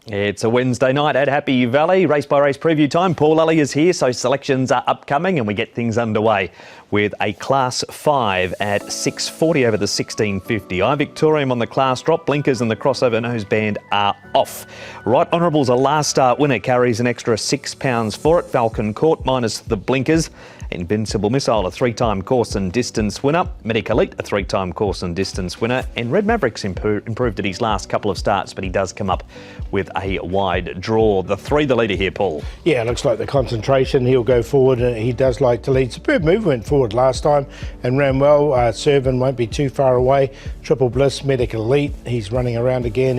It's a Wednesday night at Happy Valley. Race by race preview time. Paul Lally is here, so selections are upcoming and we get things underway with a Class 5 at 6.40 over the 16.50. iVictorium on the class drop. Blinkers and the crossover noseband are off. Right Honourable's a last start winner, carries an extra £6 for it. Falcon Court minus the blinkers. Invincible Missile, a three-time course and distance winner. Medic Elite, a three-time course and distance winner. And Red Maverick's improved at his last couple of starts, but he does come up with a wide draw. The leader here, Paul. Yeah, it looks like the concentration. He'll go forward. He does like to lead. Superb move went forward last time and ran well. Servan won't be too far away. Triple Bliss, Medic Elite. He's running around again.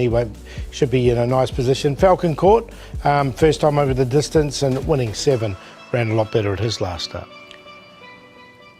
Should be in a nice position. Falcon Court, first time over the distance and winning 7. Ran a lot better at his last start.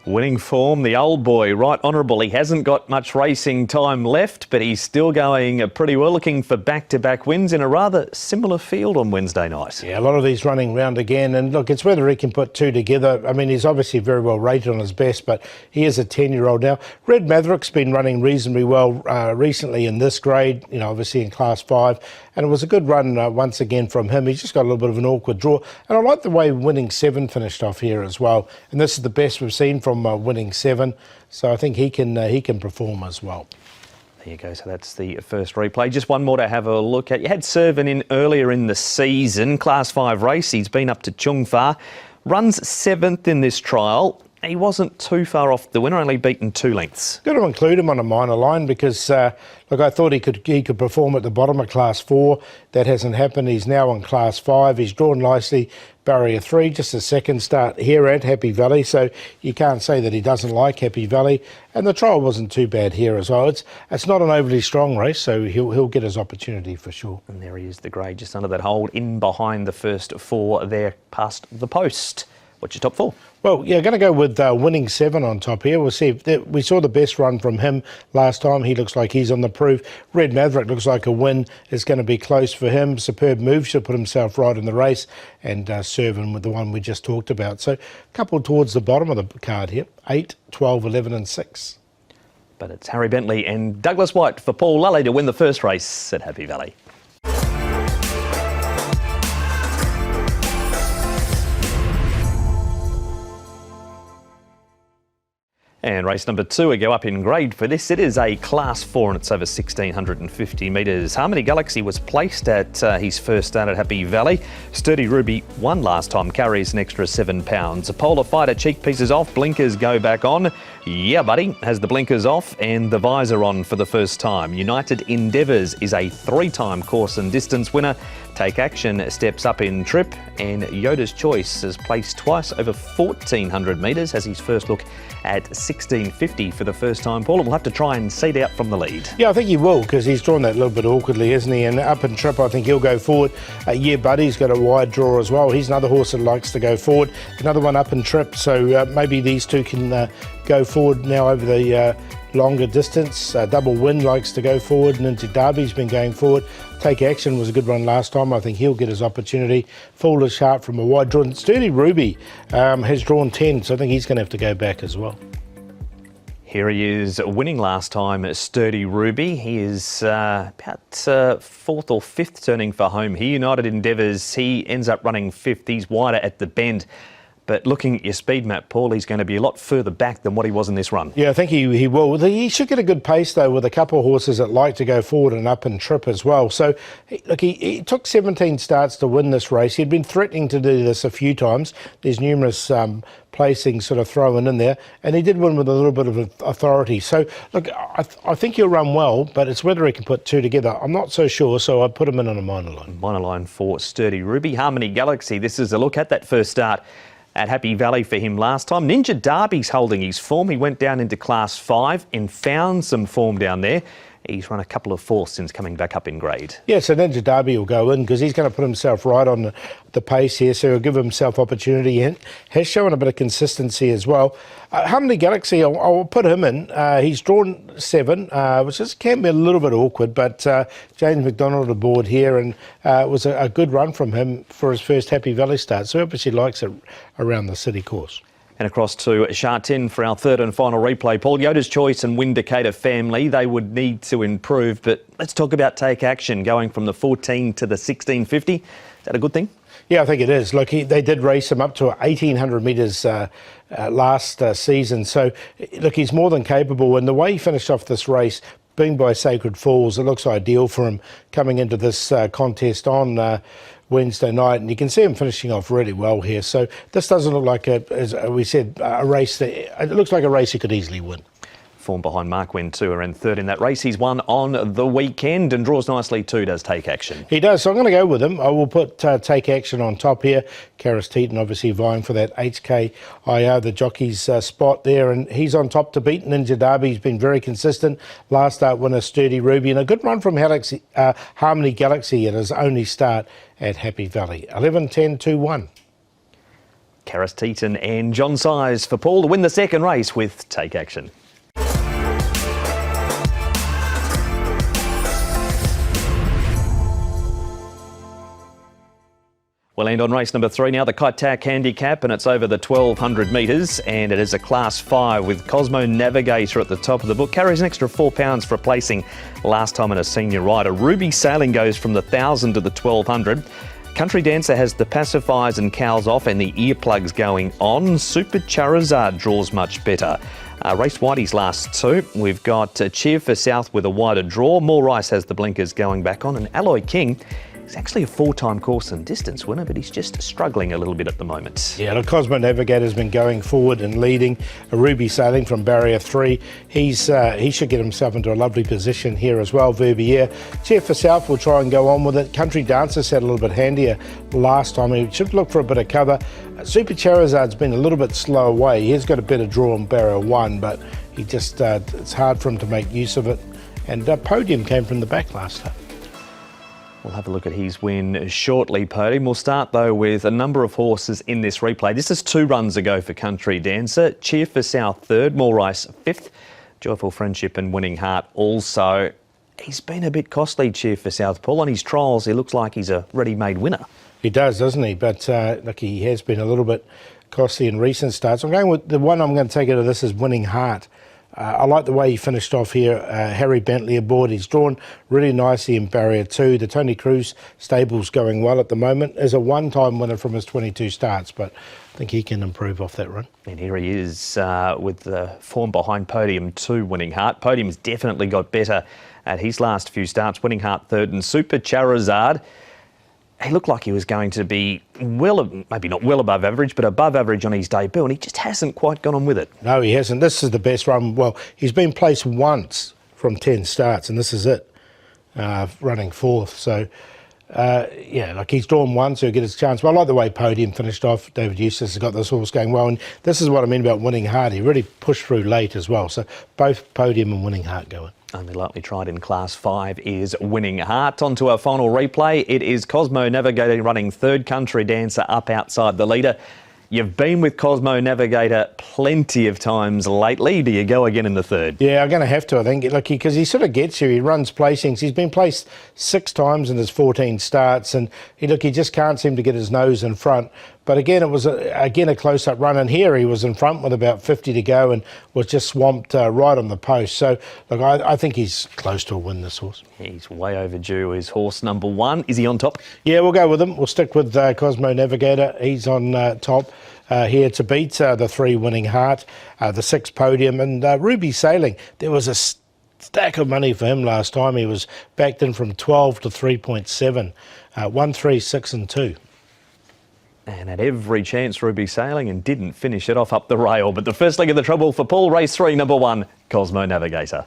Winning form, the old boy, Right Honourable. He hasn't got much racing time left, but he's still going pretty well, looking for back-to-back wins in a rather similar field on Wednesday night. Yeah, a lot of these running round again, and look, it's whether he can put two together. I mean, he's obviously very well rated on his best, but he is a 10-year-old now. Red Maverick's been running reasonably well recently in this grade, obviously in Class 5, and it was a good run once again from him. He's just got a little bit of an awkward draw, and I like the way winning 7 finished off here as well, and this is the best we've seen from winning 7, so I think he can perform as well. There you go, so that's the first replay. Just one more to have a look at. You had Servan in earlier in the season, Class 5 race. He's been up to Chungfa, runs 7th in this trial. He wasn't too far off the winner, only beaten 2 lengths. Got to include him on a minor line because, look, I thought he could perform at the bottom of Class 4. That hasn't happened. He's now on Class 5. He's drawn nicely, barrier 3, just a second start here at Happy Valley, so you can't say that he doesn't like Happy Valley. And the trial wasn't too bad here as well. It's not an overly strong race, so he'll get his opportunity for sure. And there he is, the grade, just under that hold, in behind the first 4 there, past the post. What's your top 4? Well, yeah, going to go with winning 7 on top here. We'll see if we saw the best run from him last time. He looks like he's on the proof. Red Maverick looks like a win is going to be close for him. Superb move, should put himself right in the race, and Servan with the one we just talked about. So a couple towards the bottom of the card here, 8, 12, 11 and 6. But it's Harry Bentley and Douglas White for Paul Lally to win the first race at Happy Valley. And race number 2, we go up in grade for this. It is a Class 4 and it's over 1,650 metres. Harmony Galaxy was placed at his first start at Happy Valley. Sturdy Ruby won last time, carries an extra £7. A Polar Fighter, cheek pieces off, blinkers go back on. Yeah, buddy, has the blinkers off and the visor on for the first time. United Endeavours is a 3-time course and distance winner. Take Action steps up in trip, and Yoda's Choice is placed twice over 1,400 metres, has his first look at 16.50 for the first time. Paul, we'll have to try and seed out from the lead. Yeah, I think he will, because he's drawn that a little bit awkwardly, isn't he? And up in trip, I think he'll go forward. Yeah, Buddy's got a wide draw as well. He's another horse that likes to go forward. Another one up in trip, so maybe these two can go forward now over the longer distance. Double Win likes to go forward, and into Derby's been going forward. Take Action was a good run last time. I think he'll get his opportunity. Foolish Heart from a wide draw. Sturdy Ruby has drawn 10, so I think he's going to have to go back as well. Here he is, winning last time, Sturdy Ruby. He is about 4th or 5th turning for home here. United Endeavours, he ends up running 5th. He's wider at the bend. But looking at your speed map, Paul, he's going to be a lot further back than what he was in this run. Yeah, I think he will. He should get a good pace, though, with a couple of horses that like to go forward and up and trip as well. So, look, he took 17 starts to win this race. He'd been threatening to do this a few times. There's numerous placings sort of thrown in there, and he did win with a little bit of authority. So, look, I think he'll run well, but it's whether he can put 2 together. I'm not so sure, so I'd put him in on a minor line. Minor line for Sturdy Ruby. Harmony Galaxy, this is a look at that first start at Happy Valley for him last time. Ninja Derby's holding his form. He went down into Class 5 and found some form down there. He's run a couple of 4ths since coming back up in grade. Yeah, so Ninja Derby will go in because he's going to put himself right on the pace here, so he'll give himself opportunity and has shown a bit of consistency as well. Harmony Galaxy, I'll put him in. He's drawn 7, which can be a little bit awkward, but James McDonald aboard here, and it was a good run from him for his first Happy Valley start, so he obviously likes it around the city course. And across to Shartin for our third and final replay. Paul, Yoda's Choice and Windicator family, they would need to improve. But let's talk about Take Action, going from the 14 to the 1650. Is that a good thing? Yeah, I think it is. Look, they did race him up to 1,800 metres last season. So, look, he's more than capable. And the way he finished off this race, being by Sacred Falls, it looks ideal for him coming into this contest on Wednesday night. And you can see him finishing off really well here. So this doesn't look like, as we said, a race that, it looks like a race he could easily win. Form behind Mark Wen too, around third in that race. He's won on the weekend and draws nicely too, does Take Action. He does, so I'm going to go with him. I will put Take Action on top here. Karis Teeton obviously vying for that HKIR, the jockey's spot there, and he's on top to beat Ninja Derby. He's been very consistent. Last start winner, Sturdy Ruby, and a good run from Harmony Galaxy at his only start at Happy Valley. 11, 10, 2, 1. Karis Teeton and John Size for Paul to win the second race with Take Action. We'll end on race number 3 now, the Kite Tack Handicap, and it's over the 1,200 metres, and it is a Class 5 with Cosmo Navigator at the top of the book. Carries an extra £4 for placing last time in a senior rider. Ruby Sailing goes from the 1,000 to the 1,200. Country Dancer has the pacifiers and cows off and the earplugs going on. Super Charizard draws much better. Race Whitey's last two. We've got Cheer for South with a wider draw. More Rice has the blinkers going back on, and Alloy King is actually a 4-time course and distance winner, but he's just struggling a little bit at the moment. Yeah, the Cosmo Navigator's been going forward and leading. A Ruby Sailing from barrier 3. He should get himself into a lovely position here as well. Verbier. Cheer for South will try and go on with it. Country Dancer sat a little bit handier last time. He should look for a bit of cover. Super Charizard's been a little bit slow away. He's got a better draw in barrier 1, but he just it's hard for him to make use of it. And Podium came from the back last time. We'll have a look at his win shortly, Podium. We'll start, though, with a number of horses in this replay. This is 2 runs ago for Country Dancer. Cheer for South third, More Rice 5th. Joyful Friendship and Winning Heart also. He's been a bit costly, Cheer for South. Paul, on his trials, he looks like he's a ready-made winner. He does, doesn't he? But look, he has been a little bit costly in recent starts. I'm going with the one I'm going to take out of this is Winning Heart. I like the way he finished off here. Harry Bentley aboard. He's drawn really nicely in barrier 2. The Tony Cruz stable's going well at the moment. As a one-time winner from his 22 starts, but I think he can improve off that run. And here he is with the form behind Podium 2, Winning Heart. Podium's definitely got better at his last few starts. Winning Heart third, and Super Charizard, he looked like he was going to be maybe not well above average, but above average on his debut, and he just hasn't quite gone on with it. No, he hasn't. This is the best run. Well, he's been placed once from 10 starts, and this is it, running 4th. So, yeah, like he's drawn one, so he'll get his chance. But I like the way Podium finished off. David Eustace has got this horse going well, and this is what I mean about Winning Heart. He really pushed through late as well. So both Podium and Winning Heart going. Only lightly tried in Class 5 is Winning Heart. On to our final replay. It is Cosmo Navigator running third, Country Dancer up outside the leader. You've been with Cosmo Navigator plenty of times lately. Do you go again in the third? Yeah, I'm going to have to, I think, because he sort of gets you. He runs placings. He's been placed 6 times in his 14 starts, and he just can't seem to get his nose in front. But again, it was a close-up run, and here he was in front with about 50 to go and was just swamped right on the post. So, look, I think he's close to a win, this horse. He's way overdue. His horse number 1. Is he on top? Yeah, we'll go with him. We'll stick with Cosmo Navigator. He's on top here to beat the 3 Winning Heart, the 6 Podium, and Ruby Sailing. There was a stack of money for him last time. He was backed in from 12 to 3.7, 1, 3, 6 and 2. And had every chance, Ruby Sailing, and didn't finish it off up the rail. But the first leg of the trouble for Paul, race 3, number 1, Cosmo Navigator.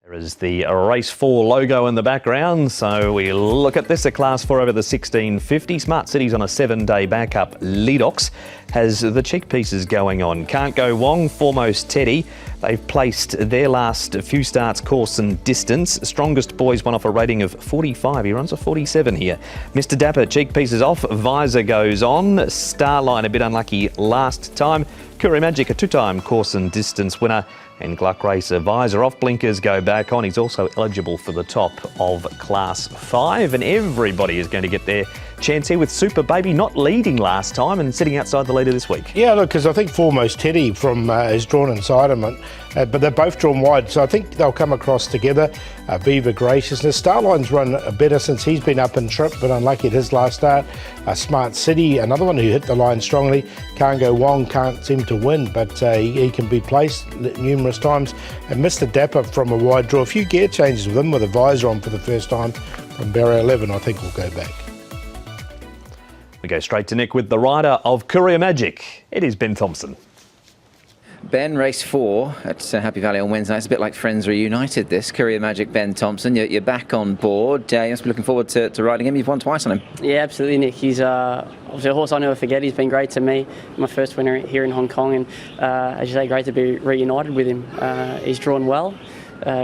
There is the race 4 logo in the background, so we look at this, a Class 4 over the 1650. Smart City's on a 7-day backup. Leadox has the cheek pieces going on. Can't Go Wong, Foremost Teddy. They've placed their last few starts, course and distance. Strongest Boys won off a rating of 45. He runs a 47 here. Mr. Dapper, cheek pieces off. Visor goes on. Starline a bit unlucky last time. Curry Magic, a 2-time course and distance winner. And Gluck Racer visor off, blinkers go back on. He's also eligible for the top of Class 5, and everybody is going to get their chance here with Super Baby not leading last time and sitting outside the leader this week. Yeah, look, because I think foremost Teddy from is drawn inside him, but they're both drawn wide, so I think they'll come across together. Beaver Graciousness. Starline's run better since he's been up in trip, but unlucky at his last start. Smart City, another one who hit the line strongly. Can't Go Wong can't seem to win, but he can be placed numerous times. And Mr. Dapper from a wide draw. A few gear changes with him with a visor on for the first time from barrier 11, I think will go back. We go straight to Nick with the rider of Courier Magic. It is Ben Thompson. Ben, race 4 at Happy Valley on Wednesday. It's a bit like Friends Reunited, this. Courier Magic, Ben Thompson. You're back on board. You must be looking forward to riding him. You've won twice on him. Yeah, absolutely, Nick. He's obviously a horse I'll never forget. He's been great to me. My first winner here in Hong Kong, and as you say, great to be reunited with him. He's drawn well,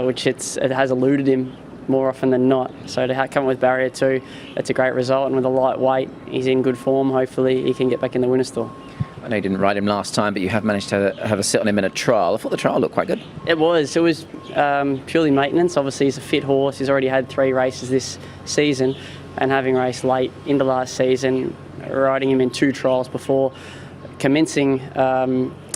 which it has eluded him more often than not. So to come with barrier 2, that's a great result. And with a light weight, he's in good form. Hopefully he can get back in the winner's stall. I know you didn't ride him last time, but you have managed to have a sit on him in a trial. I thought the trial looked quite good. It was purely maintenance. Obviously he's a fit horse. He's already had 3 races this season, and having raced late into last season, riding him in 2 trials before commencing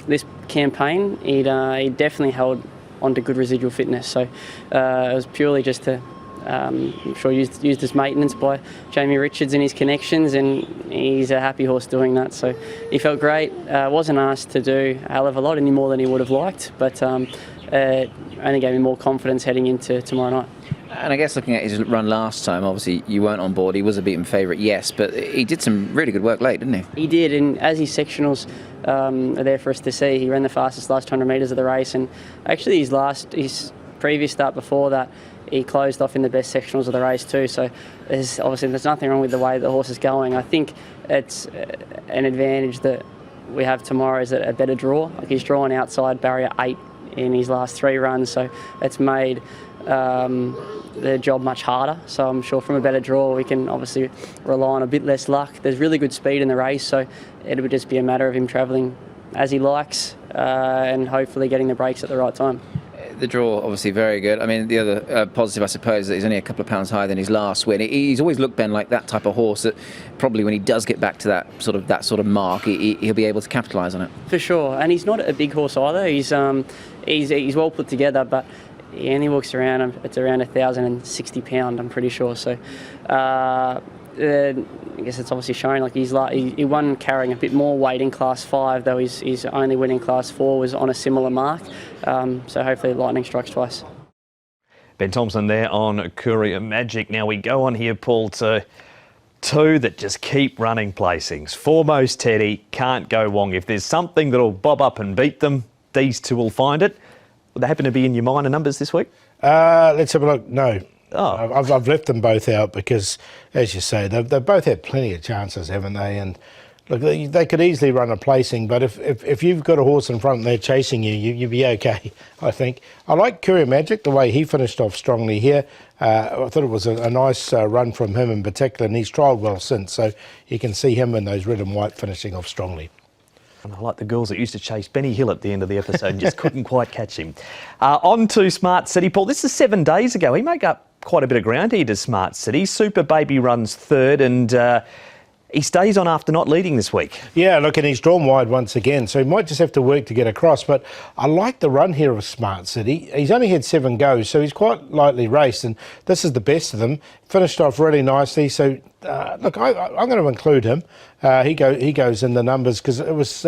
this campaign, he definitely held onto good residual fitness. So it was purely just to I'm sure used as maintenance by Jamie Richards and his connections, and he's a happy horse doing that. So he felt great. Wasn't asked to do a hell of a lot any more than he would have liked, but only gave me more confidence heading into tomorrow night. And I guess looking at his run last time, obviously you weren't on board. He was a beaten favourite, yes, but he did some really good work late, didn't he? He did, and as his sectionals are there for us to see, he ran the fastest last 100 metres of the race, and actually his previous start before that, he closed off in the best sectionals of the race too. So there's nothing wrong with the way the horse is going. I think it's an advantage that we have tomorrow is a better draw. Like he's drawn outside barrier 8 in his last 3 runs, so it's made the job much harder. So I'm sure from a better draw we can obviously rely on a bit less luck. There's really good speed in the race, so it would just be a matter of him travelling as he likes and hopefully getting the breaks at the right time. The draw, obviously, very good. I mean, the other positive, I suppose, is that he's only a couple of pounds higher than his last win. He's always looked, Ben, like that type of horse that probably when he does get back to that sort of mark, he'll be able to capitalise on it. For sure, and he's not a big horse either. He's well put together, but he only walks around. It's around 1,060 pound, I'm pretty sure. So. I guess it's obviously showing like he won carrying a bit more weight in Class 5, though his only win in Class 4 was on a similar mark. So hopefully lightning strikes twice. Ben Thompson there on Courier Magic. Now we go on here, Paul, to 2 that just keep running placings. Foremost Teddy, Can't Go Wong. If there's something that'll bob up and beat them, these 2 will find it. Would they happen to be in your minor numbers this week? Let's have a look. No. Oh. I've left them both out because, as you say, they've both had plenty of chances, haven't they? And look, they could easily run a placing, but if you've got a horse in front and they're chasing you'd be okay, I think. I like Courier Magic, the way he finished off strongly here. I thought it was a nice run from him in particular, and he's trialled well since, so you can see him in those red and white finishing off strongly. And I like the girls that used to chase Benny Hill at the end of the episode and just couldn't quite catch him. On to Smart City, Paul. This is 7 days ago. He made up quite a bit of ground here to Smart City. Super Baby runs 3rd, and he stays on after not leading this week. Yeah, look, and he's drawn wide once again, so he might just have to work to get across. But I like the run here of Smart City. He's only had 7 goes, so he's quite lightly raced, and this is the best of them. Finished off really nicely, so look, I'm going to include him. He goes in the numbers because it was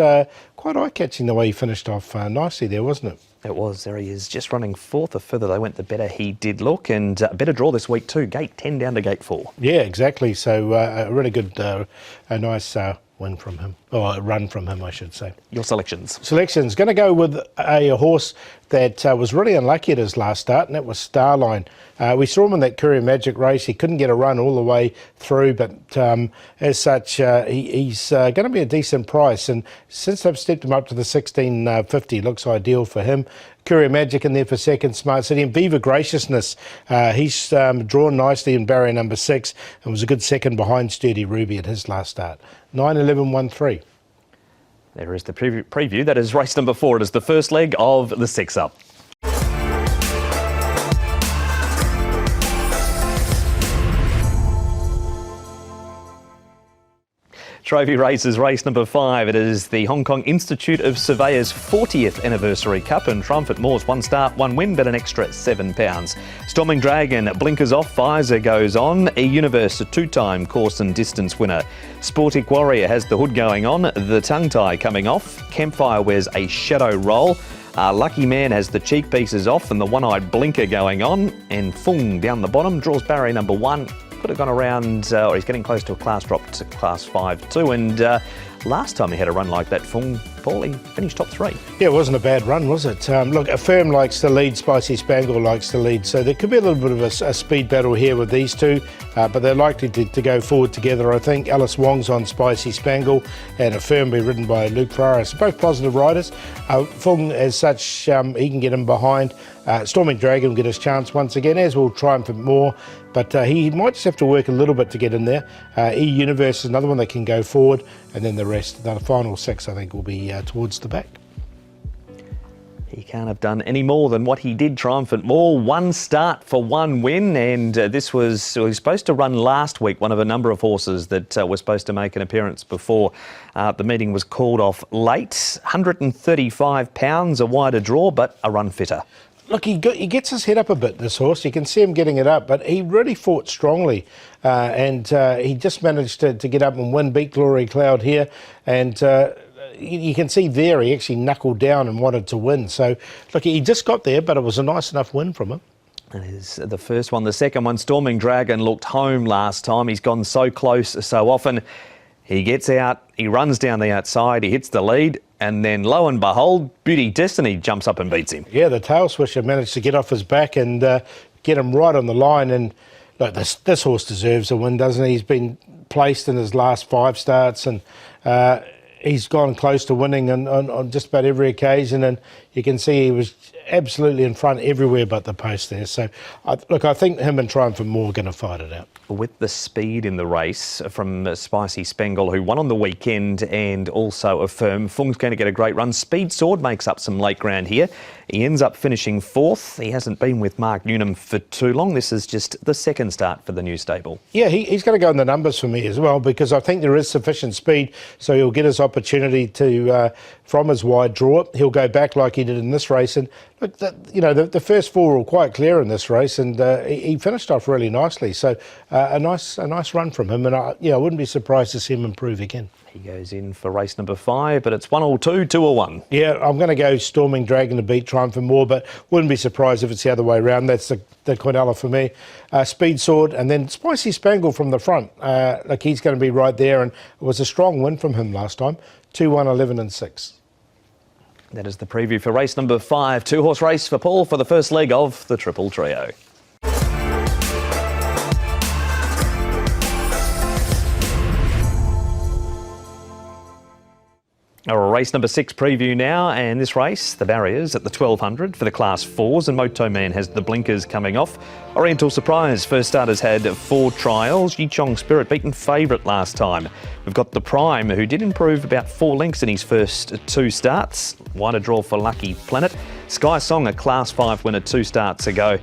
quite eye-catching the way he finished off nicely there, wasn't it? It was. There he is, just running 4th. The further they went, the better he did look. And a better draw this week too. Gate 10 down to gate 4. Yeah, exactly. So a really good, a nice win from him, or a run from him, I should say. Your selections? Selections. Going to go with a horse that was really unlucky at his last start, and that was Starline. We saw him in that Courier Magic race. He couldn't get a run all the way through, but as such, he's going to be a decent price. And since they've stepped him up to the 16.50, looks ideal for him. Courier Magic in there for 2nd, Smart City. And Beaver Graciousness, he's drawn nicely in barrier number 6 and was a good 2nd behind Sturdy Ruby at his last start. 9-11-1-3. There is the preview. That is race number 4. It is the first leg of the 6-up. Trophy races race number 5. It is the Hong Kong Institute of Surveyors 40th Anniversary Cup, and Triumphant Moors 1 start, 1 win, but an extra £7. Storming Dragon blinkers off, Visor goes on. E-Universe, a 2-time course and distance winner. Sportic Warrior has the hood going on, the tongue tie coming off. Campfire wears a shadow roll. Lucky Man has the cheek pieces off and the one-eyed blinker going on. And Fung down the bottom draws barrier number 1. Could have gone around, or he's getting close to a class drop to class 5 too. And last time he had a run like that, Fung, Paul, he finished top 3. Yeah, it wasn't a bad run, was it? Look, Affirm likes to lead, Spicy Spangle likes to lead, so there could be a little bit of a speed battle here with these two, but they're likely to go forward together, I think. Alice Wong's on Spicy Spangle, and Affirm will be ridden by Luke Ferrara. So both positive riders. Fung, as such, he can get him behind. Storming Dragon will get his chance once again, as will Triumphant Moor, but he might just have to work a little bit to get in there. E-Universe is another one that can go forward, and then the rest, the final 6, I think, will be towards the back. He can't have done any more than what he did, Triumphant Moor. 1 start for 1 win, and this was, he was supposed to run last week, one of a number of horses that were supposed to make an appearance before the meeting was called off late. £135, a wider draw, but a run fitter. Look, he gets his head up a bit, this horse. You can see him getting it up, but he really fought strongly. And he just managed to get up and win, beat Glory Cloud here. And you can see there he actually knuckled down and wanted to win. So, look, he just got there, but it was a nice enough win from him. That is the first one. The second one, Storming Dragon, looked home last time. He's gone so close so often. He gets out, he runs down the outside, he hits the lead, and then lo and behold, Beauty Destiny jumps up and beats him. Yeah, the tail swisher managed to get off his back and get him right on the line. And look, this horse deserves a win, doesn't he? He's been placed in his last 5 starts, and he's gone close to winning on just about every occasion. And you can see he was absolutely in front everywhere but the post there. So, look, I think him and Triumphant Moor are going to fight it out. With the speed in the race from Spicy Spangle, who won on the weekend, and also Affirm, Fung's going to get a great run. Speed Sword makes up some late ground here. He ends up finishing 4th. He hasn't been with Mark Newnham for too long. This is just the second start for the new stable. Yeah, he's going to go in the numbers for me as well, because I think there is sufficient speed, so he'll get his opportunity to, from his wide draw, he'll go back like he did in this race. And look, the first 4 were quite clear in this race, and he finished off really nicely. So a nice run from him, and I wouldn't be surprised to see him improve again. He goes in for race number 5, but it's 1 or 2, 2 or 1. Yeah, I'm going to go Storming Dragon to beat Triumphant Moor, but wouldn't be surprised if it's the other way around. That's the Quinella for me. Speed Sword, and then Spicy Spangle from the front. Like, he's going to be right there, and it was a strong win from him last time. 2, 1, 11 and 6. That is the preview for race number 5. 2-horse race for Paul for the first leg of the Triple Trio. Race number 6 preview now, and this race, the barriers at the 1200 for the Class 4s, and Moto Man has the blinkers coming off. Oriental Surprise, first starters had 4 trials. Yichong Spirit beaten favourite last time. We've got the Prime, who did improve about 4 lengths in his first 2 starts. Wider draw for Lucky Planet. Sky Song, a Class 5 winner 2 starts ago.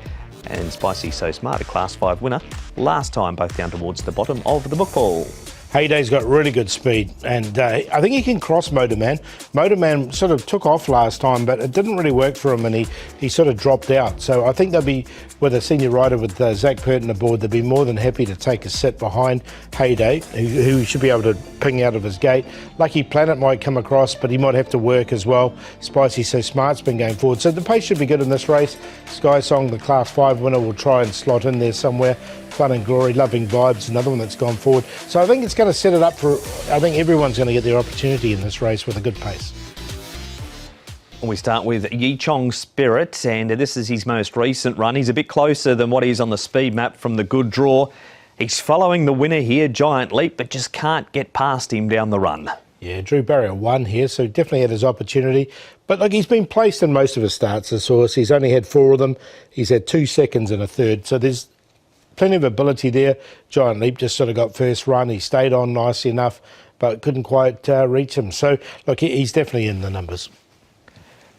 And Spicy So Smart, a Class 5 winner last time, both down towards the bottom of the book pool. Hayday's got really good speed, and I think he can cross Motorman. Motorman sort of took off last time, but it didn't really work for him, and he sort of dropped out. So I think they'll be, with a senior rider with Zach Purton aboard, they'll be more than happy to take a sit behind Hayday, who should be able to ping out of his gate. Lucky Planet might come across, but he might have to work as well. Spicy So Smart's been going forward, so the pace should be good in this race. Sky Song, the Class 5 winner, will try and slot in there somewhere. Fun and Glory, Loving Vibes, another one that's gone forward. So I think it's going to set it up for, I think everyone's going to get their opportunity in this race with a good pace. We start with Yichong Spirit, and this is his most recent run. He's a bit closer than what he's on the speed map from the good draw. He's following the winner here, Giant Leap, but just can't get past him down the run. Yeah, drew barrier 1 here, so definitely had his opportunity. But look, he's been placed in most of his starts, this horse. He's only had 4 of them. He's had 2 seconds and a third, so there's plenty of ability there. Giant Leap just sort of got first run. He stayed on nicely enough, but couldn't quite reach him. So, look, he's definitely in the numbers.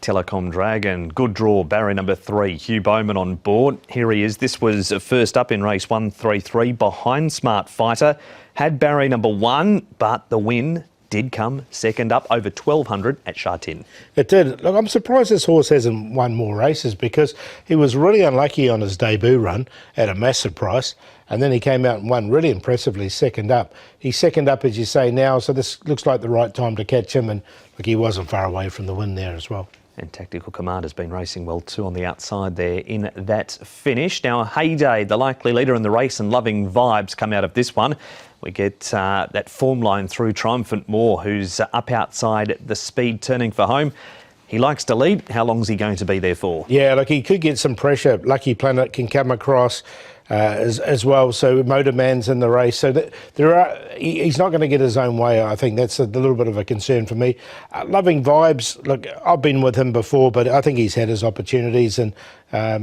Telecom Dragon, good draw, barrier number 3, Hugh Bowman on board. Here he is. This was first up in race 133 behind Smart Fighter. Had barrier number 1, but the win did come second up over 1200 at Sha-Tin. It did. Look, I'm surprised this horse hasn't won more races because he was really unlucky on his debut run at a massive price, and then he came out and won really impressively second up. He's second up, as you say, now, so this looks like the right time to catch him, and look, he wasn't far away from the win there as well. And Tactical Command has been racing well too on the outside there in that finish. Now, Heyday, the likely leader in the race, and Loving Vibes come out of this one. We get that form line through Triumphant Moore, who's up outside the speed, turning for home. He likes to lead. How long is he going to be there for? Yeah, look, he could get some pressure. Lucky Planet can come across as well. So Motorman's in the race. So he's not going to get his own way. I think that's a little bit of a concern for me. Loving Vibes, look, I've been with him before, but I think he's had his opportunities, and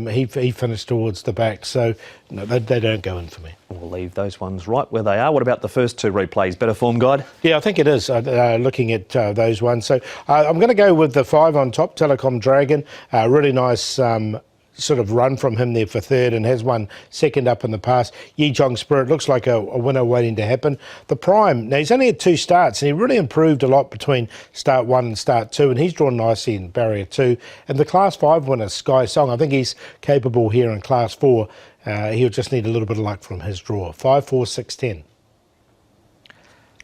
he finished towards the back. So no, they don't go in for me. We'll leave those ones right where they are. What about the first 2 replays? Better form guide? Yeah, I think it is, looking at those ones. So I'm going to go with the 5 on top, Telecom Dragon. Really nice sort of run from him there for third, and has won second up in the past. Yi Chong Spirit looks like a winner waiting to happen. The Prime, now he's only had 2 starts, and he really improved a lot between start 1 and start 2, and he's drawn nicely in barrier 2. And the Class 5 winner, Sky Song, I think he's capable here in Class 4. He'll just need a little bit of luck from his draw. 5, 4, 6, 10.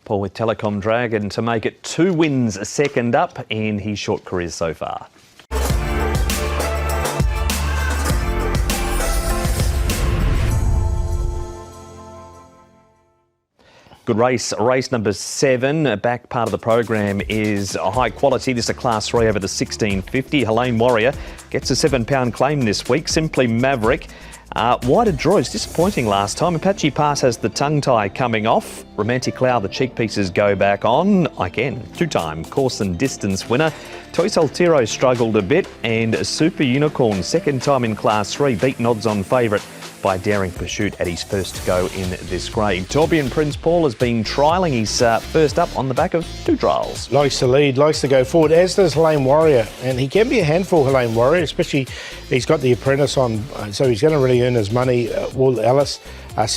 Paul with Telecom Dragon to make it 2 wins second up in his short career so far. Good race. Race number 7, back part of the program is high quality. This is a Class 3 over the 1650. Helene Warrior gets a £7 claim this week. Simply Maverick. Wider draw is disappointing last time. Apache Pass has the tongue tie coming off. Romantic Cloud, the cheek pieces go back on. Again, 2-time course and distance winner. Toy Saltero struggled a bit, and Super Unicorn, second time in Class 3, beaten odds on favourite by Daring Pursuit at his first go in this grade. Torbian Prince Paul has been trialling his first up on the back of 2 trials. Likes to lead, likes to go forward, as does Helene Warrior. And he can be a handful, Helene Warrior, especially he's got the apprentice on, so he's going to really earn his money. Will Ellis,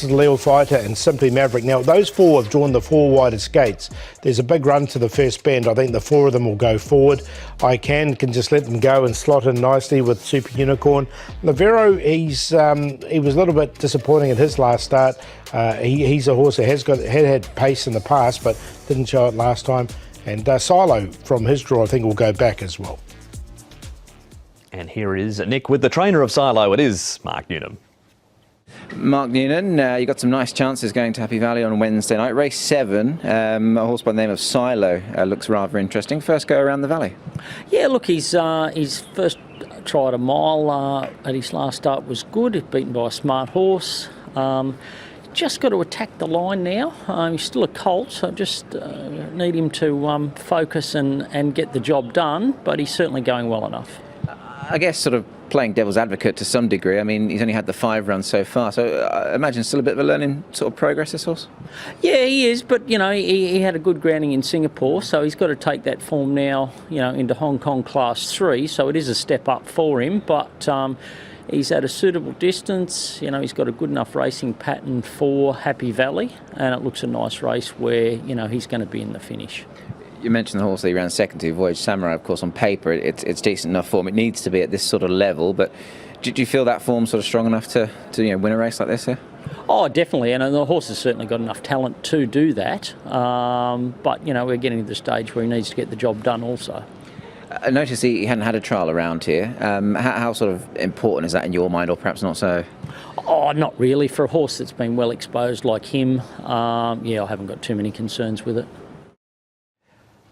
Leo Fighter and Simply Maverick. Now, those 4 have drawn the 4 widest gates. There's a big run to the first bend. I think the 4 of them will go forward. I can just let them go and slot in nicely with Super Unicorn. Lavero, he was a little bit disappointing at his last start. He's a horse that had pace in the past, but didn't show it last time. And Silo, from his draw, I think will go back as well. And here is Nick with the trainer of Silo. It is Mark Newnham. Mark Noonan, you got some nice chances going to Happy Valley on Wednesday night. Race 7, a horse by the name of Silo looks rather interesting. First go around the valley. Yeah, look, his first try at a mile at his last start was good. He's beaten by a smart horse. Just got to attack the line now. He's still a colt, so just need him to focus and get the job done, but he's certainly going well enough. I guess sort of playing devil's advocate to some degree. I mean, he's only had the 5 runs so far, so I imagine still a bit of a learning sort of progress, this horse? Yeah, he is, but, you know, he had a good grounding in Singapore, so he's got to take that form now, you know, into Hong Kong Class 3, so it is a step up for him, but he's at a suitable distance. You know, he's got a good enough racing pattern for Happy Valley, and it looks a nice race where, you know, he's going to be in the finish. You mentioned the horse that he ran second to, Voyage Samurai. Of course, on paper, it's decent enough form. It needs to be at this sort of level, but do you feel that form's sort of strong enough to win a race like this here? Oh, definitely, and the horse has certainly got enough talent to do that. But, you know, we're getting to the stage where he needs to get the job done also. I noticed he hadn't had a trial around here. How sort of important is that in your mind, or perhaps not so? Oh, not really. For a horse that's been well exposed like him, yeah, I haven't got too many concerns with it.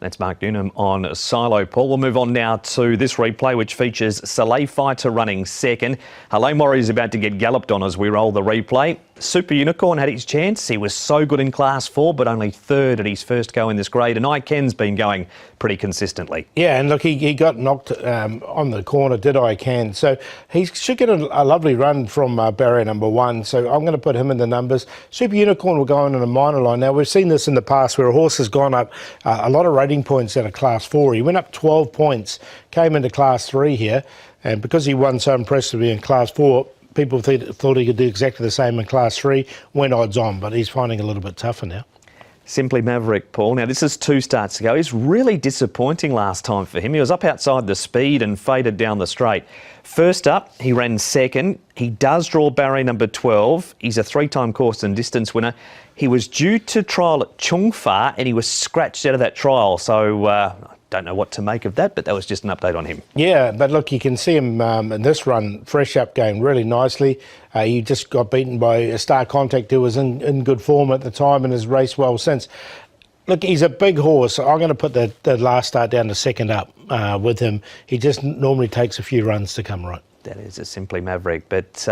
That's Mark Newnham on Silo. Paul, we'll move on now to this replay, which features Soleil Fighter running second. Helene Mori is about to get galloped on as we roll the replay. Super Unicorn had his chance. He was so good in Class 4, but only third at his first go in this grade. And Iken's been going pretty consistently. Yeah, and look, he got knocked on the corner, did Iken. So he should get a lovely run from barrier number 1. So I'm going to put him in the numbers. Super Unicorn will go on a minor line. Now, we've seen this in the past where a horse has gone up a lot of rating points out of Class 4. He went up 12 points, came into Class 3 here, and because he won so impressively in Class 4, people thought he could do exactly the same in Class 3, went odds on, but he's finding it a little bit tougher now. Simply Maverick, Paul. Now, this is 2 starts ago. He's really disappointing last time for him. He was up outside the speed and faded down the straight. First up, he ran second. He does draw barrier number 12. He's a 3-time course and distance winner. He was due to trial at Chungfa and he was scratched out of that trial. So, I don't know what to make of that, but that was just an update on him. Yeah, but look, you can see him in this run, fresh up, going really nicely. He just got beaten by a Star Contact who was in good form at the time and has raced well since. Look, he's a big horse. I'm going to put the last start down to second up with him. He just normally takes a few runs to come right. That is a Simply Maverick. But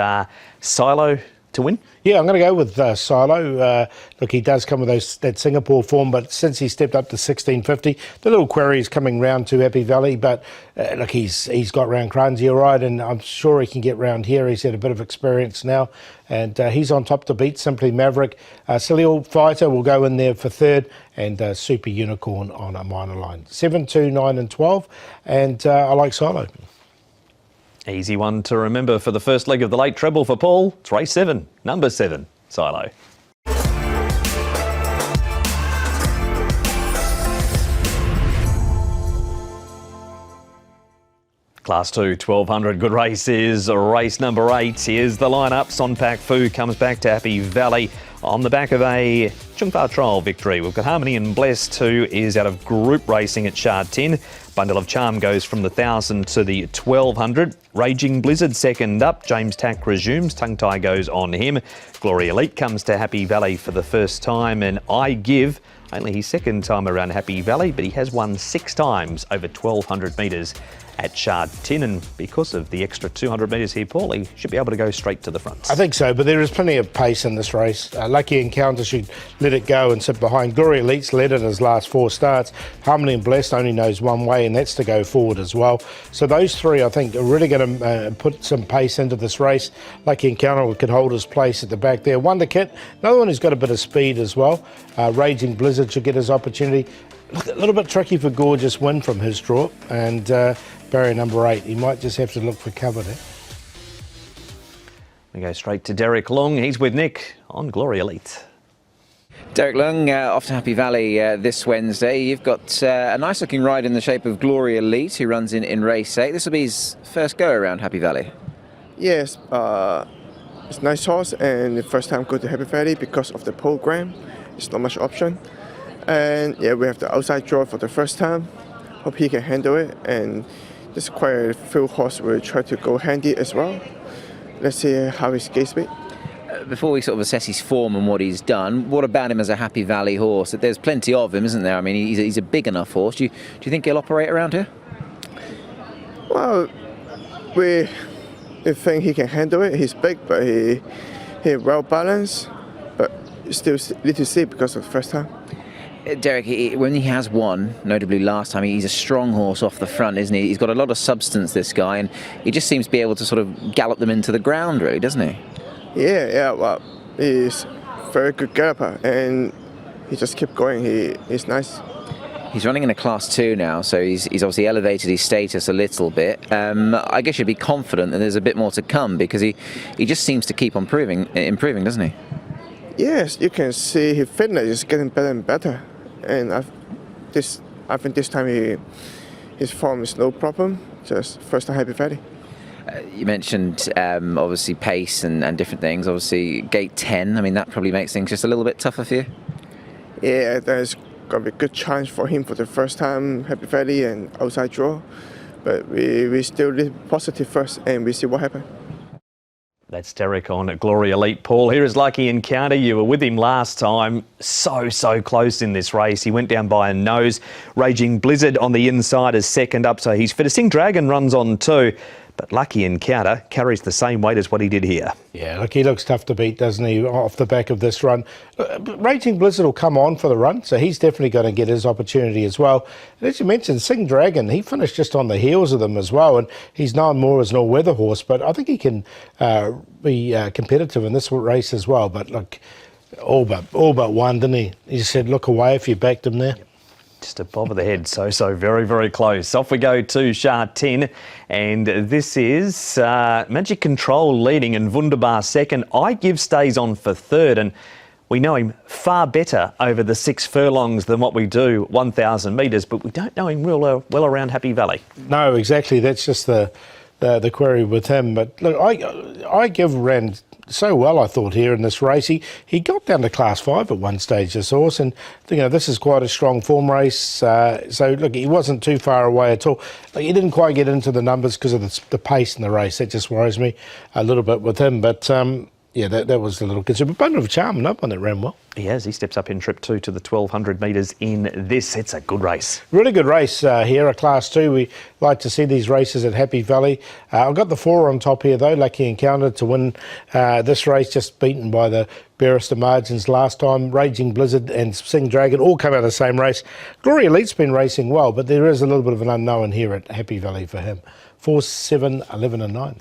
Silo to win? Yeah, I'm going to go with Silo. Look, he does come with that Singapore form, but since he stepped up to 1650, the little query is coming round to Happy Valley. But look, he's got round Cransey all right, and I'm sure he can get round here. He's had a bit of experience now, and he's on top to beat Simply Maverick. Soleil Fighter will go in there for third, and Super Unicorn on a minor line. 7, 2, 9 and 12, and I like Silo. Easy one to remember for the first leg of the late treble for Paul. It's race 7, number 7, Silo. Class 2, 1200 good race is race number 8. Here's the lineup. Sonpak Fu comes back to Happy Valley on the back of a Chungfa trial victory. We've got Harmony and Blessed, who is out of group racing at Shard 10. Bundle of Charm goes from the 1000 to the 1200. Raging Blizzard second up. James Tack resumes. Tongue Tie goes on him. Glory Elite comes to Happy Valley for the first time, and I Give only his second time around Happy Valley, but he has won 6 times over 1200 metres at Shard 10, and because of the extra 200 metres here, Paul, he should be able to go straight to the front. I think so, but there is plenty of pace in this race. Lucky Encounter should let it go and sit behind. Glory Elite's led in his last 4 starts. Harmony and Blessed only knows one way, and that's to go forward as well. So those 3, I think, are really going to put some pace into this race. Lucky Encounter could hold his place at the back there. Wonder Kid, another one who's got a bit of speed as well. Raging Blizzard should get his opportunity. Look, a little bit tricky for Gorgeous Win from his draw, and barrier number 8. He might just have to look for cover there. We go straight to Derek Long. He's with Nick on Glory Elite. Derek Lung off to Happy Valley this Wednesday. You've got a nice looking ride in the shape of Glory Elite, who runs in race 8. This will be his first go around Happy Valley. Yes, it's a nice horse, and the first time go to Happy Valley because of the program. It's not much option. And yeah, we have the outside draw for the first time. Hope he can handle it, and there's quite a few horses will try to go handy as well. Let's see how his gate speed. Before we sort of assess his form and what he's done, what about him as a Happy Valley horse? There's plenty of him, isn't there? I mean, he's a big enough horse. Do you think he'll operate around here? Well, we think he can handle it. He's big, but he's well balanced. But still need to see because of the first time. Derek, when he has won, notably last time, he's a strong horse off the front, isn't he? He's got a lot of substance, this guy, and he just seems to be able to sort of gallop them into the ground, really, doesn't he? Yeah, well, he's very good galloper, and he just keeps going. He's nice. He's running in a Class 2 now, so he's obviously elevated his status a little bit. I guess you'd be confident that there's a bit more to come, because he just seems to keep on improving, doesn't he? Yes, you can see his fitness is getting better and better. And I think this time his form is no problem. Just first time Happy Valley. You mentioned obviously pace and different things. Obviously gate 10. I mean, that probably makes things just a little bit tougher for you. Yeah, there's gonna be a good chance for him for the first time Happy Valley and outside draw. But we still live positive first, and we see what happens. That's Derek on Glory Elite. Paul, here is Lucky Encounter. You were with him last time. So close in this race. He went down by a nose. Raging Blizzard on the inside is second up, so he's fit. Sing Dragon runs on two. But Lucky Encounter carries the same weight as what he did here. Yeah, look, he looks tough to beat, doesn't he, off the back of this run. Raging Blizzard will come on for the run, so he's definitely going to get his opportunity as well. And as you mentioned, Sing Dragon, he finished just on the heels of them as well, and he's known more as an all-weather horse, but I think he can be competitive in this race as well. But look, all but one, didn't he? He said, look away if you backed him there. Just above the head, so very close. Off we go to Shah 10, and this is Magic Control leading and Wunderbar second. I Give stays on for third, and we know him far better over the 6 furlongs than what we do 1,000 metres, but we don't know him real well around Happy Valley. No, exactly. That's just the query with him. But look, I Give ran so well, I thought, here in this race. He got down to Class 5 at one stage, this horse, and this is quite a strong form race. So look, he wasn't too far away at all. Like, he didn't quite get into the numbers because of the pace in the race. That just worries me a little bit with him. But yeah, that was a little concern. But Bundle of Charm, another one that ran well. He has. He steps up in trip 2 to the 1,200 metres in this. It's a good race. Really good race here, a Class 2. We like to see these races at Happy Valley. I've got the 4 on top here, though. Lucky Encounter to win this race, just beaten by the barrister margins last time. Raging Blizzard and Sing Dragon all come out of the same race. Glory Elite's been racing well, but there is a little bit of an unknown here at Happy Valley for him. 4, 7, 11 and 9.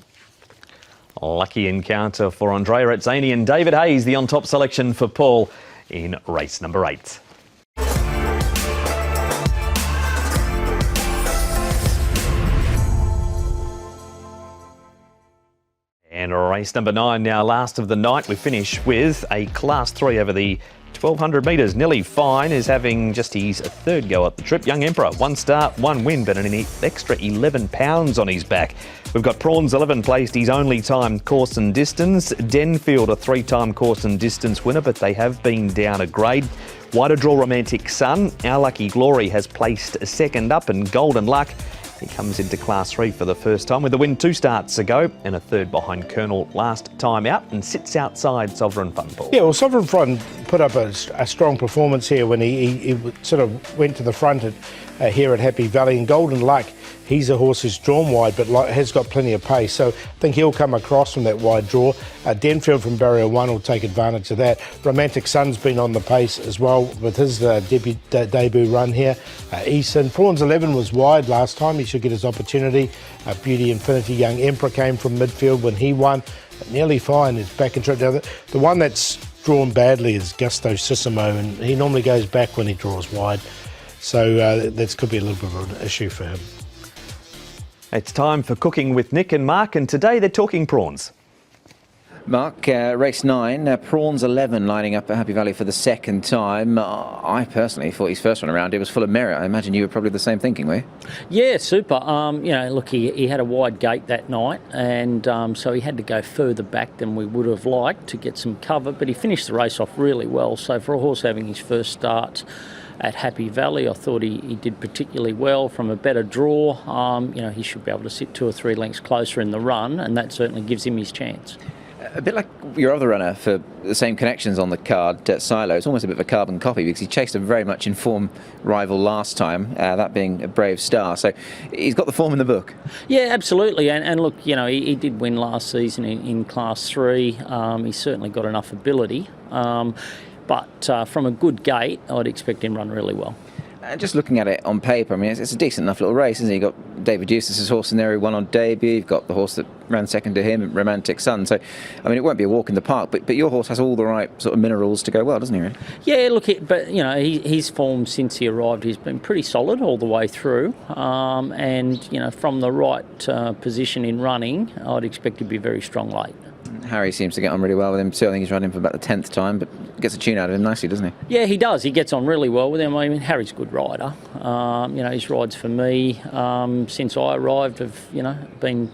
Lucky Encounter for Andrea Atzani and David Hayes, the on-top selection for Paul in race number 8. And race number 9 now, last of the night. We finish with a Class 3 over the 1,200 metres. Nelly Fine is having just his third go at the trip. Young Emperor, 1 start, 1 win, but an extra 11 pounds on his back. We've got Prawns 11 placed his only time course and distance. Denfield, a 3-time course and distance winner, but they have been down a grade. Wider Draw Romantic Sun, Our Lucky Glory has placed second up, and Golden Luck, he comes into Class 3 for the first time with a win 2 starts ago and a third behind Colonel last time out, and sits outside Sovereign Fun Pool. Yeah, well, Sovereign Fun put up a strong performance here when he sort of went to the front here at Happy Valley. And Golden Luck, he's a horse who's drawn wide but has got plenty of pace, so I think he'll come across from that wide draw. Denfield from Barrier 1 will take advantage of that. Romantic Sun's been on the pace as well with his debut run here. Easton, Prawns 11 was wide last time, he should get his opportunity. Beauty Infinity, Young Emperor came from midfield when he won. Nearly Fine is back in trip. Now, the one that's drawn badly is Gusto Sissimo, and he normally goes back when he draws wide, so that could be a little bit of an issue for him. It's time for Cooking with Nick and Mark, and today they're talking prawns. Mark, race 9, Prawns 11 lining up at Happy Valley for the second time. I personally thought his first one around, it was full of merit. I imagine you were probably the same thinking, were you? Yeah, super. Look, he had a wide gate that night, and so he had to go further back than we would have liked to get some cover, but he finished the race off really well. So for a horse having his first start at Happy Valley, I thought he did particularly well from a better draw. He should be able to sit 2 or 3 lengths closer in the run, and that certainly gives him his chance. A bit like your other runner for the same connections on the card, Silo. It's almost a bit of a carbon copy because he chased a very much informed rival last time, that being a Brave Star. So he's got the form in the book. Yeah, absolutely. And look, he did win last season in Class 3. He's certainly got enough ability. But from a good gate, I'd expect him to run really well. Just looking at it on paper, I mean, it's a decent enough little race, isn't it? You've got David Eustace's horse in there who won on debut. You've got the horse that ran second to him, Romantic Sun. So, I mean, it won't be a walk in the park, but your horse has all the right sort of minerals to go well, doesn't he, really? Yeah, look, his form since he arrived, he's been pretty solid all the way through. From the right position in running, I'd expect to be very strong late. Harry seems to get on really well with him too. I think he's run him for about the 10th time, but gets a tune out of him nicely, doesn't he? Yeah, he does. He gets on really well with him. I mean, Harry's a good rider. His rides for me since I arrived have been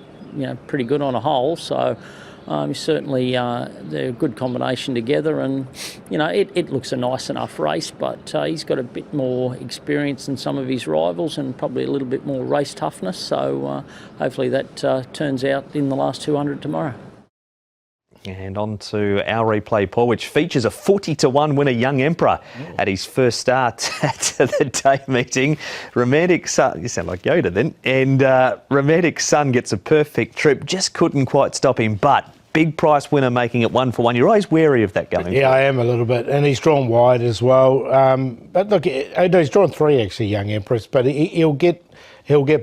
pretty good on a whole. So certainly they're a good combination together, and it looks a nice enough race. But he's got a bit more experience than some of his rivals, and probably a little bit more race toughness. So hopefully that turns out in the last 200 tomorrow. And on to our replay, Paul, which features a 40-1 winner, Young Emperor, at his first start at the day meeting. Romantic Sun, you sound like Yoda then, and Romantic Sun gets a perfect trip, just couldn't quite stop him, but big price winner making it 1-for-1. You're always wary of that going. Yeah, I am a little bit, and he's drawn wide as well. But look, he's drawn 3 actually, Young Empress, but he'll get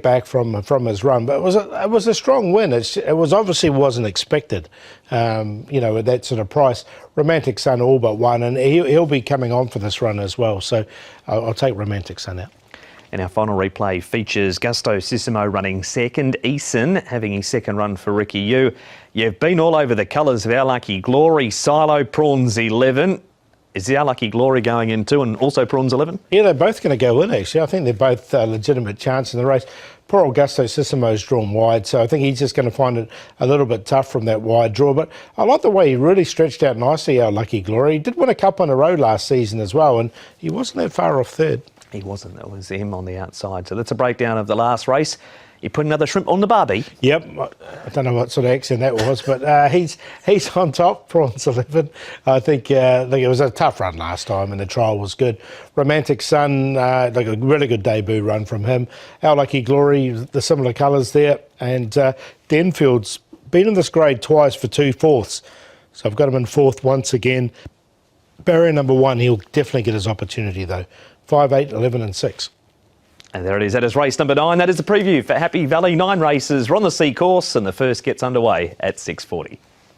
back from his run. But it was a strong win. It was obviously wasn't expected, at that sort of price. Romantic Sun all but won, and he'll be coming on for this run as well. So I'll take Romantic Sun out. And our final replay features Gusto Sissimo running second, Eason having his second run for Ricky Yu. You've been all over the colours of Our Lucky Glory, Silo, Prawns 11. Is the Our Lucky Glory going in too, and also Prawns 11? Yeah, they're both going to go in, actually. I think they're both legitimate chance in the race. Poor Augusto Sissimo's drawn wide, so I think he's just going to find it a little bit tough from that wide draw. But I like the way he really stretched out nicely, Our Lucky Glory. He did win a cup in a row last season as well, and he wasn't that far off third. He wasn't. That was him on the outside. So that's a breakdown of the last race. You put another shrimp on the barbie. Yep. I don't know what sort of accent that was, but he's on top, Prawns 11. I think it was a tough run last time and the trial was good. Romantic Sun, like a really good debut run from him. Our Lucky Glory, the similar colours there. And Denfield's been in this grade twice for 2/4. So I've got him in 4th once again. Barrier number 1, he'll definitely get his opportunity though. 5, 8, 11 and 6. And there it is. That is race number 9. That is the preview for Happy Valley. 9 races. We're on the C course and the first gets underway at 6:40.